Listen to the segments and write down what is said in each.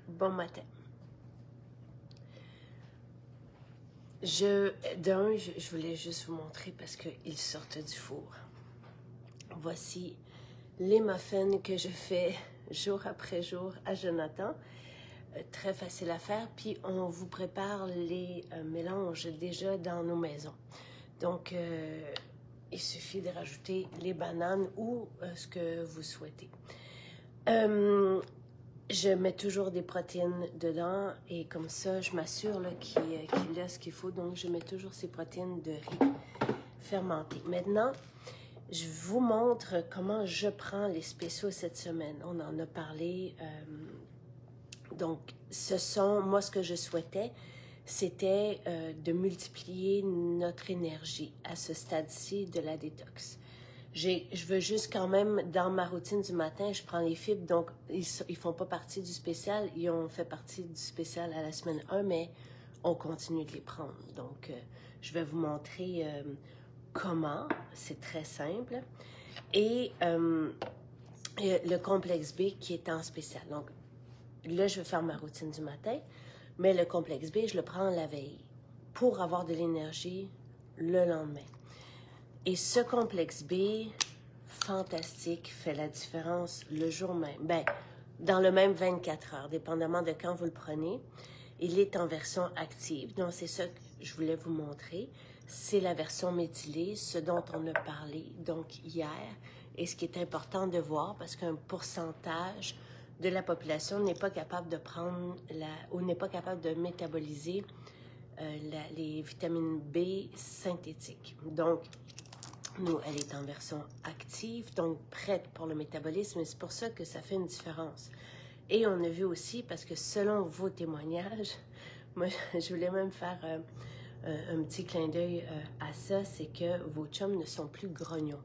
Bon matin. Je voulais juste vous montrer parce qu'ils sortent du four. Voici les muffins que je fais jour après jour à Jonathan. Très facile à faire. Puis on vous prépare les mélanges déjà dans nos maisons. Donc, il suffit de rajouter les bananes ou ce que vous souhaitez. Je mets toujours des protéines dedans et comme ça, je m'assure qu'il a ce qu'il faut. Donc, je mets toujours ces protéines de riz fermenté. Maintenant, je vous montre comment je prends les spéciaux cette semaine. On en a parlé. Donc, moi, ce que je souhaitais, c'était de multiplier notre énergie à ce stade-ci de la détox. Je veux juste quand même, dans ma routine du matin, je prends les fibres, donc ils font pas partie du spécial, ils ont fait partie du spécial à la semaine 1, mais on continue de les prendre. Donc, je vais vous montrer comment, c'est très simple. Et le complexe B qui est en spécial. Donc, là, je vais faire ma routine du matin, mais le complexe B, je le prends la veille pour avoir de l'énergie le lendemain. Et ce complexe B, fantastique, fait la différence le jour même. Bien, dans le même 24 heures, dépendamment de quand vous le prenez. Il est en version active. Donc, c'est ça que je voulais vous montrer. C'est la version méthylée, ce dont on a parlé donc hier. Et ce qui est important de voir, parce qu'un pourcentage de la population n'est pas capable de prendre ou n'est pas capable de métaboliser les vitamines B synthétiques. Donc, nous, elle est en version active, donc prête pour le métabolisme, et c'est pour ça que ça fait une différence. Et on a vu aussi, parce que selon vos témoignages, moi, je voulais même faire un petit clin d'œil à ça, c'est que vos chums ne sont plus grognons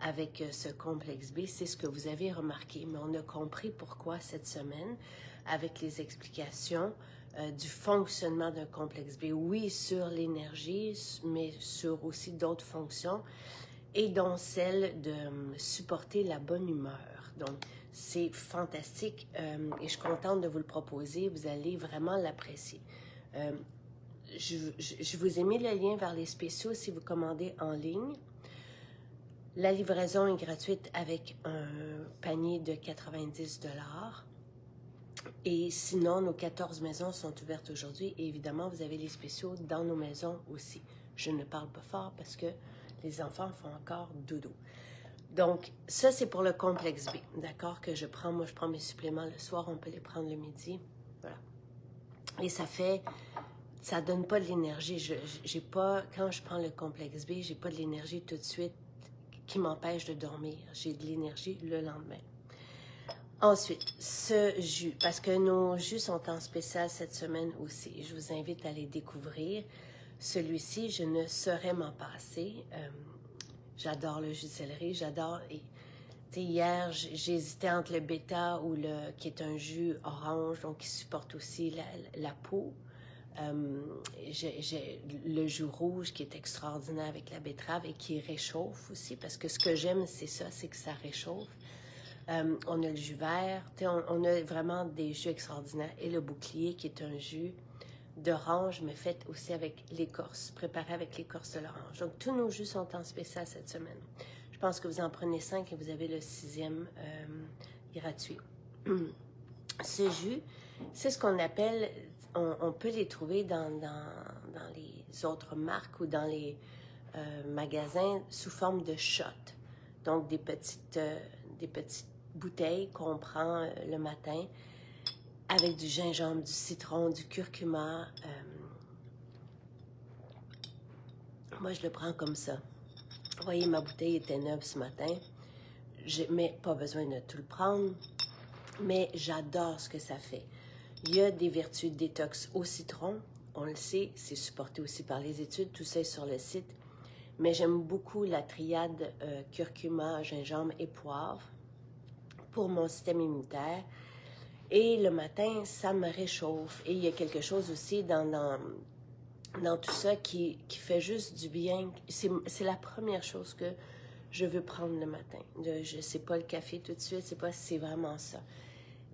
avec ce complexe B. C'est ce que vous avez remarqué, mais on a compris pourquoi cette semaine, avec les explications du fonctionnement d'un complexe B. Oui, sur l'énergie, mais sur aussi d'autres fonctions, et dont celle de supporter la bonne humeur. Donc, c'est fantastique et je suis contente de vous le proposer. Vous allez vraiment l'apprécier. Je vous ai mis le lien vers les spéciaux si vous commandez en ligne. La livraison est gratuite avec un panier de 90 $. Et sinon, nos 14 maisons sont ouvertes aujourd'hui. Et évidemment, vous avez les spéciaux dans nos maisons aussi. Je ne parle pas fort parce que les enfants font encore dodo. Donc, ça, c'est pour le complexe B, d'accord, que je prends. Moi, je prends mes suppléments le soir, on peut les prendre le midi. Voilà. Et ça donne pas de l'énergie. J'ai pas, quand je prends le complexe B, j'ai pas de l'énergie tout de suite qui m'empêche de dormir. J'ai de l'énergie le lendemain. Ensuite, ce jus, parce que nos jus sont en spécial cette semaine aussi. Je vous invite à les découvrir. Celui-ci, je ne saurais m'en passer. J'adore le jus de céleri, j'adore. Hier, j'hésitais entre le bêta ou qui est un jus orange, donc qui supporte aussi la peau. J'ai le jus rouge qui est extraordinaire avec la betterave et qui réchauffe aussi, parce que ce que j'aime, c'est ça, c'est que ça réchauffe. On a le jus vert, on a vraiment des jus extraordinaires. Et le bouclier qui est un jus d'orange, mais fait aussi avec l'écorce, préparé avec l'écorce de l'orange. Donc, tous nos jus sont en spécial cette semaine. Je pense que vous en prenez 5 et vous avez le 6e gratuit. Ce jus, c'est ce qu'on appelle, on peut les trouver dans les autres marques ou dans les magasins sous forme de shots. Donc, des petites bouteilles qu'on prend le matin avec du gingembre, du citron, du curcuma. Moi, je le prends comme ça. Vous voyez, ma bouteille était neuve ce matin. Mais pas besoin de tout le prendre. Mais j'adore ce que ça fait. Il y a des vertus de détox au citron. On le sait, c'est supporté aussi par les études. Tout ça est sur le site. Mais j'aime beaucoup la triade curcuma, gingembre et poivre pour mon système immunitaire. Et le matin, ça me réchauffe. Et il y a quelque chose aussi dans tout ça qui fait juste du bien. C'est la première chose que je veux prendre le matin. Je sais pas le café tout de suite, c'est vraiment ça.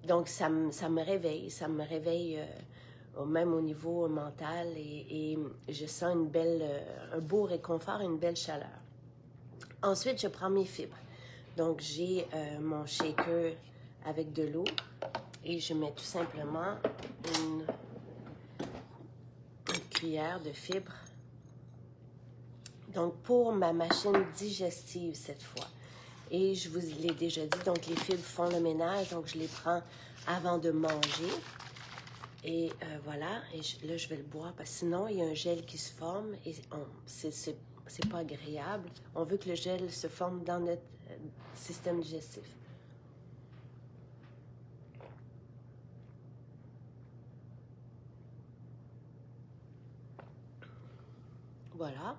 Donc, ça me réveille même au niveau mental et je sens un beau réconfort et une belle chaleur. Ensuite, je prends mes fibres. Donc, j'ai mon shaker avec de l'eau et je mets tout simplement une cuillère de fibres. Donc, pour ma machine digestive cette fois. Et je vous l'ai déjà dit, donc les fibres font le ménage, donc je les prends avant de manger. Et voilà, et là je vais le boire parce que sinon il y a un gel qui se forme et c'est pas agréable. On veut que le gel se forme dans notre système digestif. Voilà.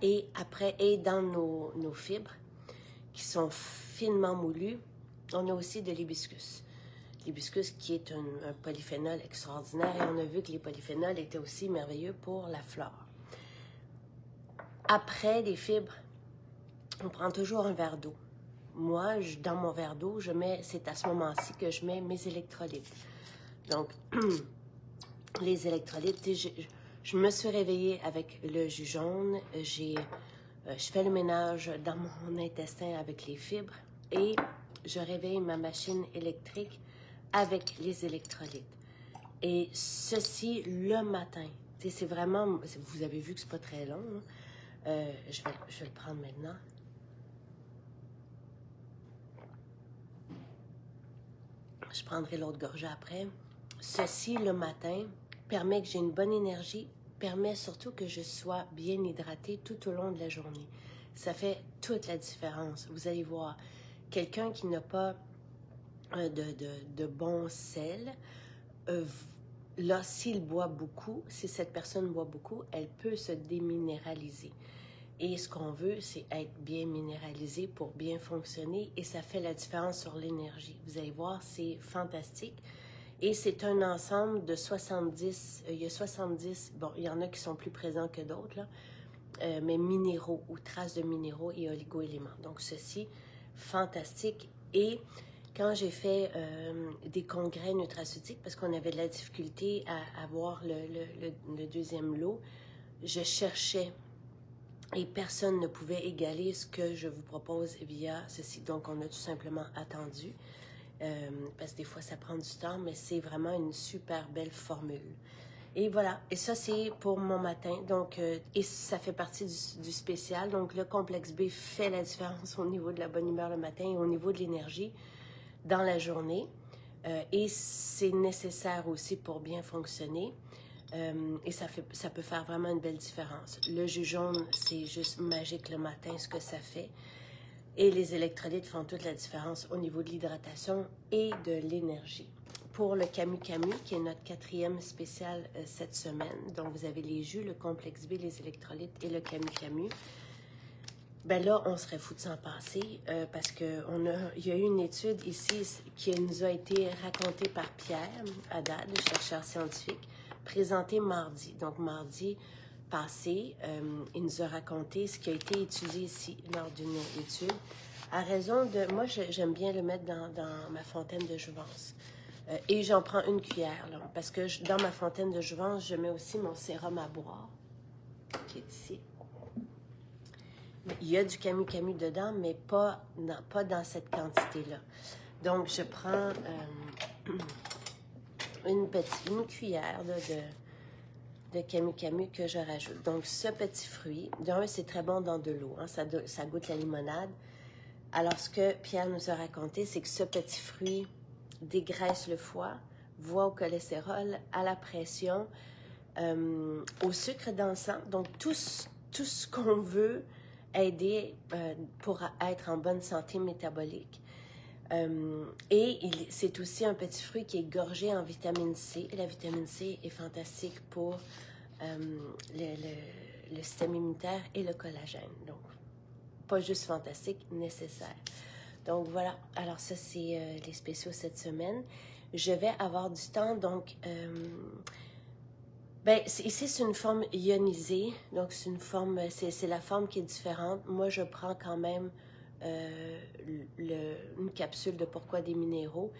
Et après, et dans nos fibres qui sont finement moulues, on a aussi de l'hibiscus. L'hibiscus qui est un polyphénol extraordinaire et on a vu que les polyphénols étaient aussi merveilleux pour la flore. Après les fibres, on prend toujours un verre d'eau. Moi, dans mon verre d'eau, c'est à ce moment-ci que je mets mes électrolytes. Donc, les électrolytes, je me suis réveillée avec le jus jaune, je fais le ménage dans mon intestin avec les fibres et je réveille ma machine électrique avec les électrolytes. Et ceci le matin. C'est vraiment, vous avez vu que c'est pas très long. Je vais le prendre maintenant. Je prendrai l'autre gorgée après. Ceci le matin permet que j'ai une bonne énergie, permet surtout que je sois bien hydratée tout au long de la journée. Ça fait toute la différence. Vous allez voir, quelqu'un qui n'a pas de bon sel, là, s'il boit beaucoup, si cette personne boit beaucoup, elle peut se déminéraliser. Et ce qu'on veut, c'est être bien minéralisé pour bien fonctionner et ça fait la différence sur l'énergie. Vous allez voir, c'est fantastique. Et c'est un ensemble de 70, il y a 70, bon, il y en a qui sont plus présents que d'autres, là, mais minéraux ou traces de minéraux et oligo-éléments. Donc, ceci, fantastique. Et quand j'ai fait des congrès nutraceutiques, parce qu'on avait de la difficulté à avoir le deuxième lot, je cherchais et personne ne pouvait égaler ce que je vous propose via ceci. Donc, on a tout simplement attendu, parce que des fois, ça prend du temps, mais c'est vraiment une super belle formule. Et voilà, et ça, c'est pour mon matin. Donc, et ça fait partie du spécial. Donc, le complexe B fait la différence au niveau de la bonne humeur le matin et au niveau de l'énergie dans la journée. Et c'est nécessaire aussi pour bien fonctionner. Et ça peut faire vraiment une belle différence. Le jus jaune, c'est juste magique le matin, ce que ça fait. Et les électrolytes font toute la différence au niveau de l'hydratation et de l'énergie. Pour le Camu Camu, qui est notre 4e spécial cette semaine, donc vous avez les jus, le complexe B, les électrolytes et le Camu Camu. Ben là, on serait fou de s'en passer parce qu'il y a eu une étude ici qui nous a été racontée par Pierre Haddad, chercheur scientifique, présentée mardi. Donc, mardi passé, il nous a raconté ce qui a été étudié ici lors d'une étude. À raison de... Moi, j'aime bien le mettre dans ma fontaine de jouvence. Et j'en prends une cuillère, là, parce que dans ma fontaine de jouvence, je mets aussi mon sérum à boire, qui est ici. Il y a du Camu Camu dedans, mais pas dans cette quantité-là. Donc, je prends une cuillère là, de Camu Camu que je rajoute. Donc, ce petit fruit, d'un, c'est très bon dans de l'eau. Hein, ça goûte la limonade. Alors, ce que Pierre nous a raconté, c'est que ce petit fruit dégraisse le foie, voie au cholestérol, à la pression, au sucre dans le sang. Donc, tout ce qu'on veut aider pour être en bonne santé métabolique. Et c'est aussi un petit fruit qui est gorgé en vitamine C. Et la vitamine C est fantastique pour le système immunitaire et le collagène. Donc, pas juste fantastique, nécessaire. Donc, voilà. Alors, ça, c'est les spéciaux cette semaine. Je vais avoir du temps, donc... ben, ici, c'est une forme ionisée, donc c'est une forme, c'est la forme qui est différente. Moi, je prends quand même une capsule de Pourquoi des minéraux.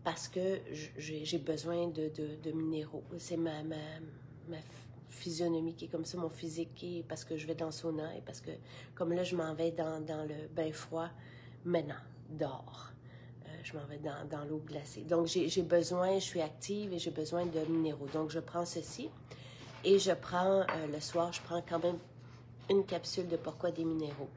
parce que j'ai besoin de minéraux. C'est ma physionomie qui est comme ça, mon physique qui est parce que je vais dans le sauna et parce que, comme là, je m'en vais dans le bain froid maintenant, dehors. Je m'en vais dans l'eau glacée. Donc, j'ai besoin, je suis active et j'ai besoin de minéraux. Donc, je prends ceci et je prends, le soir, je prends quand même une capsule de pourquoi des minéraux.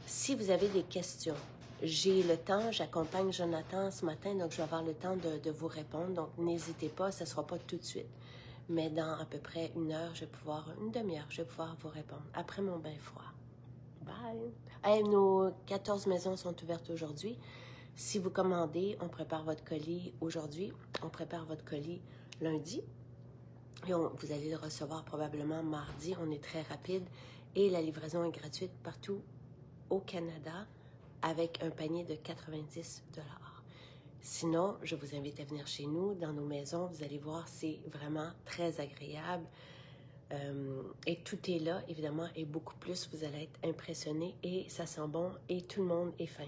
Si vous avez des questions, j'ai le temps, j'accompagne Jonathan ce matin, donc je vais avoir le temps de vous répondre. Donc, n'hésitez pas, ça ne sera pas tout de suite. Mais dans à peu près une heure, une demi-heure, je vais pouvoir vous répondre. Après mon bain froid. Bye! Hey, nos 14 maisons sont ouvertes aujourd'hui. Si vous commandez, on prépare votre colis aujourd'hui. On prépare votre colis lundi. Et vous allez le recevoir probablement mardi. On est très rapide. Et la livraison est gratuite partout au Canada avec un panier de 90 $. Sinon, je vous invite à venir chez nous, dans nos maisons. Vous allez voir, c'est vraiment très agréable. Et tout est là, évidemment, et beaucoup plus. Vous allez être impressionnés et ça sent bon et tout le monde est fin.